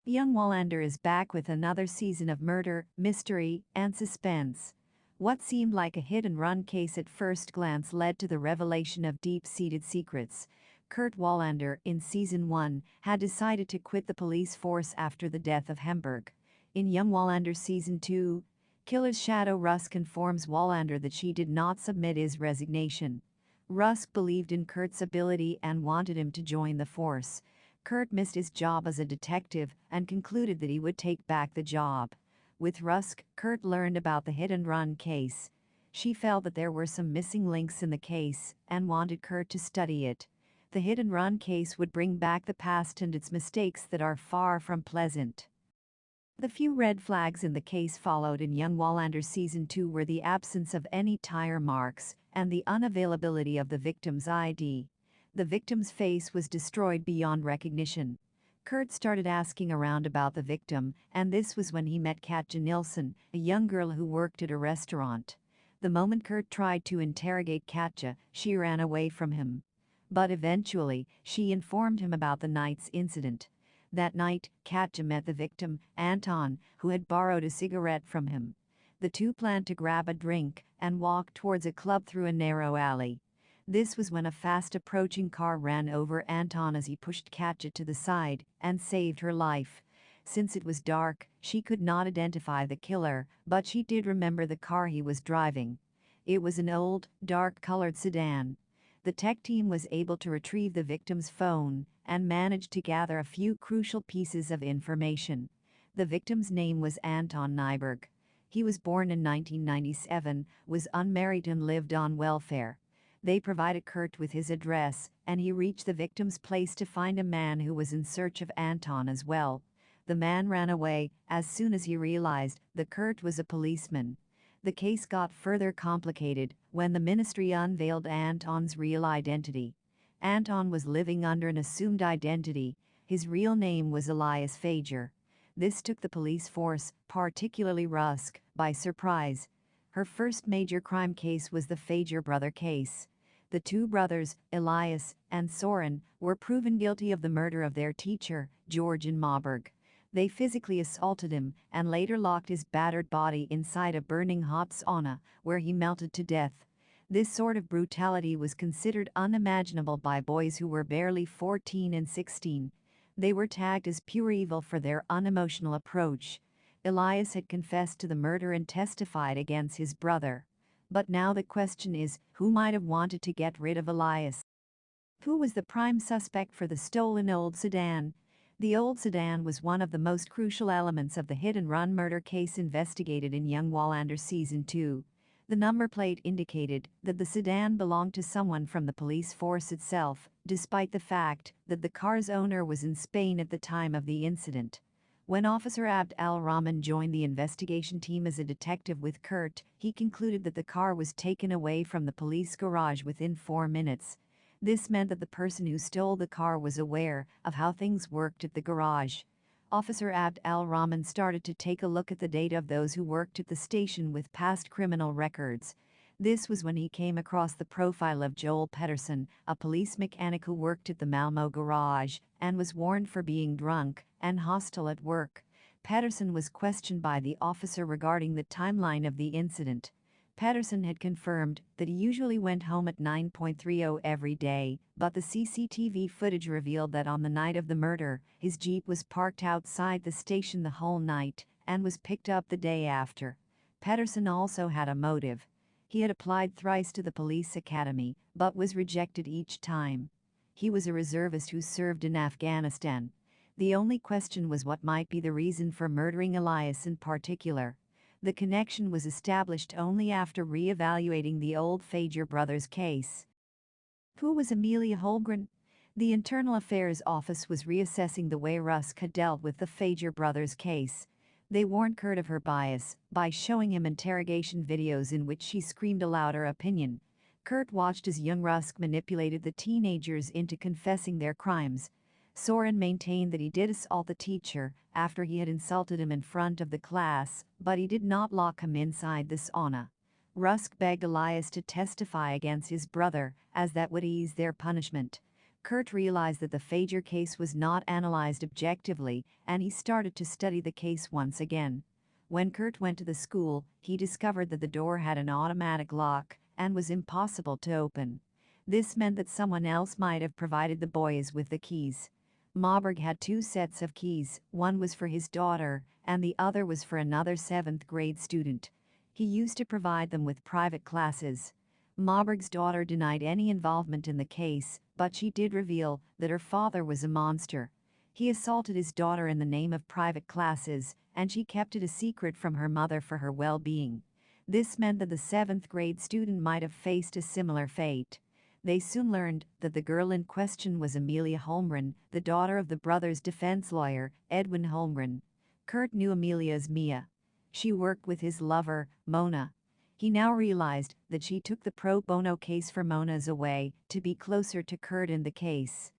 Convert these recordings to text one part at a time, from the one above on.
Young Wallander is back with another season of murder, mystery, and suspense. What seemed like a hit-and-run case at first glance led to the revelation of deep-seated secrets. Kurt Wallander, in Season 1, had decided to quit the police force after the death of Hemberg. In Young Wallander Season 2, Killer's shadow Rusk informs Wallander that she did not submit his resignation. Rusk believed in Kurt's ability and wanted him to join the force. Kurt missed his job as a detective and concluded that he would take back the job. With Rusk, Kurt learned about the hit-and-run case. She felt that there were some missing links in the case and wanted Kurt to study it. The hit-and-run case would bring back the past and its mistakes that are far from pleasant. The few red flags in the case followed in Young Wallander Season 2 were the absence of any tire marks and the unavailability of the victim's ID. The victim's face was destroyed beyond recognition. Kurt started asking around about the victim, and this was when he met Katja Nilsson, a young girl who worked at a restaurant. The moment Kurt tried to interrogate Katja, she ran away from him. But eventually, she informed him about the night's incident. That night, Katja met the victim, Anton, who had borrowed a cigarette from him. The two planned to grab a drink and walk towards a club through a narrow alley. This was when a fast-approaching car ran over Anton as he pushed Katja to the side and saved her life. Since it was dark, she could not identify the killer, but she did remember the car he was driving. It was an old, dark-colored sedan. The tech team was able to retrieve the victim's phone and managed to gather a few crucial pieces of information. The victim's name was Anton Nyberg. He was born in 1997, was unmarried and lived on welfare. They provided Kurt with his address, and he reached the victim's place to find a man who was in search of Anton as well. The man ran away as soon as he realized that Kurt was a policeman. The case got further complicated when the ministry unveiled Anton's real identity. Anton was living under an assumed identity. His real name was Elias Fager. This took the police force, particularly Rusk, by surprise. Her first major crime case was the Fager brother case. The two brothers, Elias and Soren, were proven guilty of the murder of their teacher, Georgian Moberg. They physically assaulted him and later locked his battered body inside a burning hot sauna, where he melted to death. This sort of brutality was considered unimaginable by boys who were barely 14 and 16. They were tagged as pure evil for their unemotional approach. Elias had confessed to the murder and testified against his brother. But now the question is, who might have wanted to get rid of Elias? Who was the prime suspect for the stolen old sedan? The old sedan was one of the most crucial elements of the hit-and-run murder case investigated in Young Wallander Season 2. The number plate indicated that the sedan belonged to someone from the police force itself, despite the fact that the car's owner was in Spain at the time of the incident. When Officer Abd al-Rahman joined the investigation team as a detective with Kurt, he concluded that the car was taken away from the police garage within 4 minutes. This meant that the person who stole the car was aware of how things worked at the garage. Officer Abd al-Rahman started to take a look at the data of those who worked at the station with past criminal records. This was when he came across the profile of Joel Pettersson, a police mechanic who worked at the Malmo garage and was warned for being drunk and hostile at work. Pettersson was questioned by the officer regarding the timeline of the incident. Pettersson had confirmed that he usually went home at 9:30 every day, but the CCTV footage revealed that on the night of the murder, his Jeep was parked outside the station the whole night and was picked up the day after. Pettersson also had a motive. He had applied thrice to the police academy, but was rejected each time. He was a reservist who served in Afghanistan. The only question was what might be the reason for murdering Elias in particular. The connection was established only after re-evaluating the old Fager brothers case. Who was Amelia Holmgren? The Internal Affairs Office was reassessing the way Rusk had dealt with the Fager brothers case. They warned Kurt of her bias by showing him interrogation videos in which she screamed aloud her opinion. Kurt watched as young Rusk manipulated the teenagers into confessing their crimes. Soren maintained that he did assault the teacher after he had insulted him in front of the class, but he did not lock him inside the sauna. Rusk begged Elias to testify against his brother, as that would ease their punishment. Kurt realized that the Fager case was not analyzed objectively, and he started to study the case once again. When Kurt went to the school, he discovered that the door had an automatic lock and was impossible to open. This meant that someone else might have provided the boys with the keys. Moberg had two sets of keys, one was for his daughter, and the other was for another 7th grade student. He used to provide them with private classes. Moberg's daughter denied any involvement in the case, but she did reveal that her father was a monster. He assaulted his daughter in the name of private classes, and she kept it a secret from her mother for her well-being. This meant that the 7th grade student might have faced a similar fate. They soon learned that the girl in question was Amelia Holmgren, the daughter of the brother's defense lawyer, Edwin Holmgren. Kurt knew Amelia as Mia. She worked with his lover, Mona. He now realized that she took the pro bono case for Mona as a way to be closer to Kurt in the case.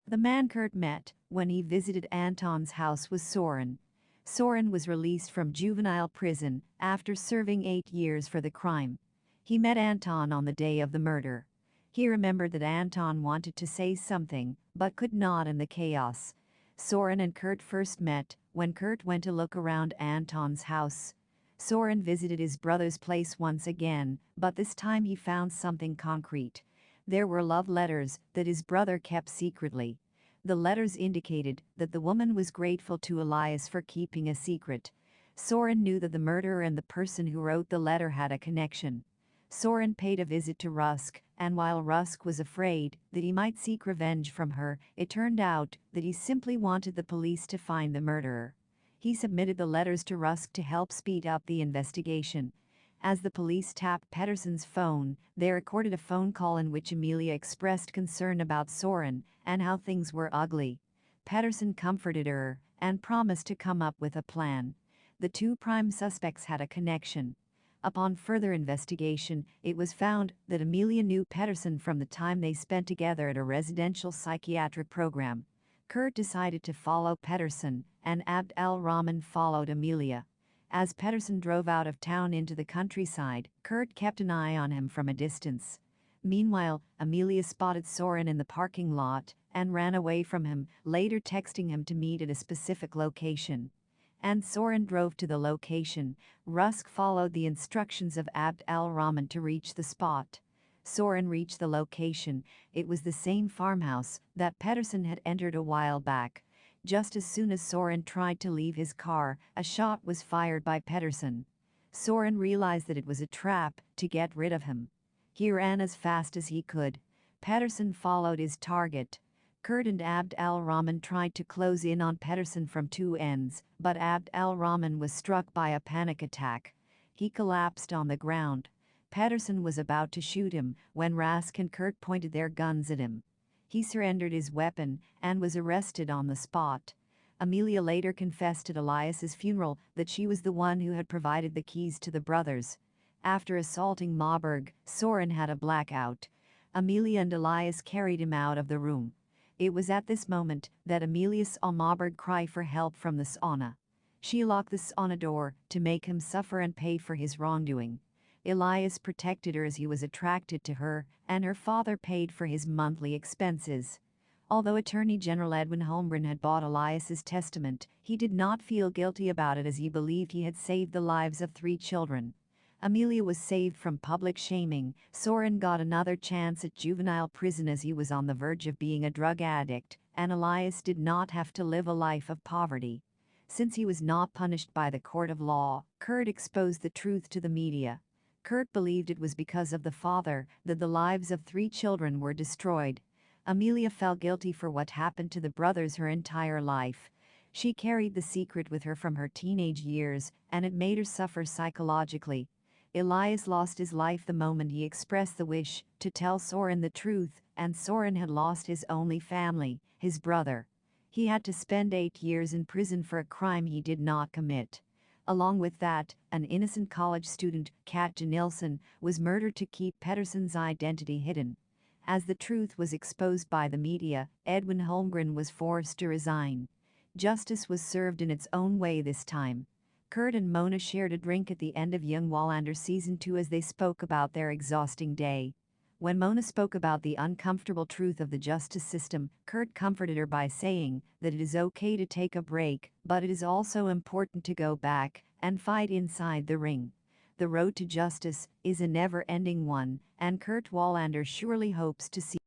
The man Kurt met when he visited Anton's house was Soren. Soren was released from juvenile prison after serving 8 years for the crime. He met Anton on the day of the murder. He remembered that Anton wanted to say something, but could not in the chaos. Soren and Kurt first met when Kurt went to look around Anton's house. Soren visited his brother's place once again, but this time he found something concrete. There were love letters that his brother kept secretly. The letters indicated that the woman was grateful to Elias for keeping a secret. Soren knew that the murderer and the person who wrote the letter had a connection. Soren paid a visit to Rusk, and while Rusk was afraid that he might seek revenge from her, it turned out that he simply wanted the police to find the murderer. He submitted the letters to Rusk to help speed up the investigation. As the police tapped Pettersson's phone, they recorded a phone call in which Amelia expressed concern about Soren and how things were ugly. Pettersson comforted her and promised to come up with a plan. The two prime suspects had a connection. Upon further investigation, it was found that Amelia knew Pettersson from the time they spent together at a residential psychiatric program. Kurt decided to follow Pettersson, and Abd al-Rahman followed Amelia. As Pettersson drove out of town into the countryside, Kurt kept an eye on him from a distance. Meanwhile, Amelia spotted Soren in the parking lot and ran away from him, later texting him to meet at a specific location. And Soren drove to the location. Rusk followed the instructions of Abd al-Rahman to reach the spot. Soren reached the location. It was the same farmhouse that Pettersson had entered a while back. Just as soon as Soren tried to leave his car, a shot was fired by Pettersson. Soren realized that it was a trap to get rid of him. He ran as fast as he could. Pettersson followed his target. Kurt and Abd al-Rahman tried to close in on Pettersson from two ends, but Abd al-Rahman was struck by a panic attack. He collapsed on the ground. Pettersson was about to shoot him when Rask and Kurt pointed their guns at him. He surrendered his weapon and was arrested on the spot. Amelia later confessed at Elias's funeral that she was the one who had provided the keys to the brothers. After assaulting Moberg, Soren had a blackout. Amelia and Elias carried him out of the room. It was at this moment that Amelia saw Moberg cry for help from the sauna. She locked the sauna door to make him suffer and pay for his wrongdoing. Elias protected her as he was attracted to her, and her father paid for his monthly expenses. Although Attorney General Edwin Holmgren had bought Elias's testament, he did not feel guilty about it as he believed he had saved the lives of 3 children. Amelia was saved from public shaming. Soren got another chance at juvenile prison as he was on the verge of being a drug addict, and Elias did not have to live a life of poverty. Since he was not punished by the court of law, Kurt exposed the truth to the media. Kurt believed it was because of the father that the lives of 3 children were destroyed. Amelia felt guilty for what happened to the brothers her entire life. She carried the secret with her from her teenage years, and it made her suffer psychologically. Elias lost his life the moment he expressed the wish to tell Soren the truth, and Soren had lost his only family, his brother. He had to spend 8 years in prison for a crime he did not commit. Along with that, an innocent college student, Katja Nilsson, was murdered to keep Pettersson's identity hidden. As the truth was exposed by the media, Edwin Holmgren was forced to resign. Justice was served in its own way this time. Kurt and Mona shared a drink at the end of Young Wallander Season 2 as they spoke about their exhausting day. When Mona spoke about the uncomfortable truth of the justice system, Kurt comforted her by saying that it is okay to take a break, but it is also important to go back and fight inside the ring. The road to justice is a never-ending one, and Kurt Wallander surely hopes to see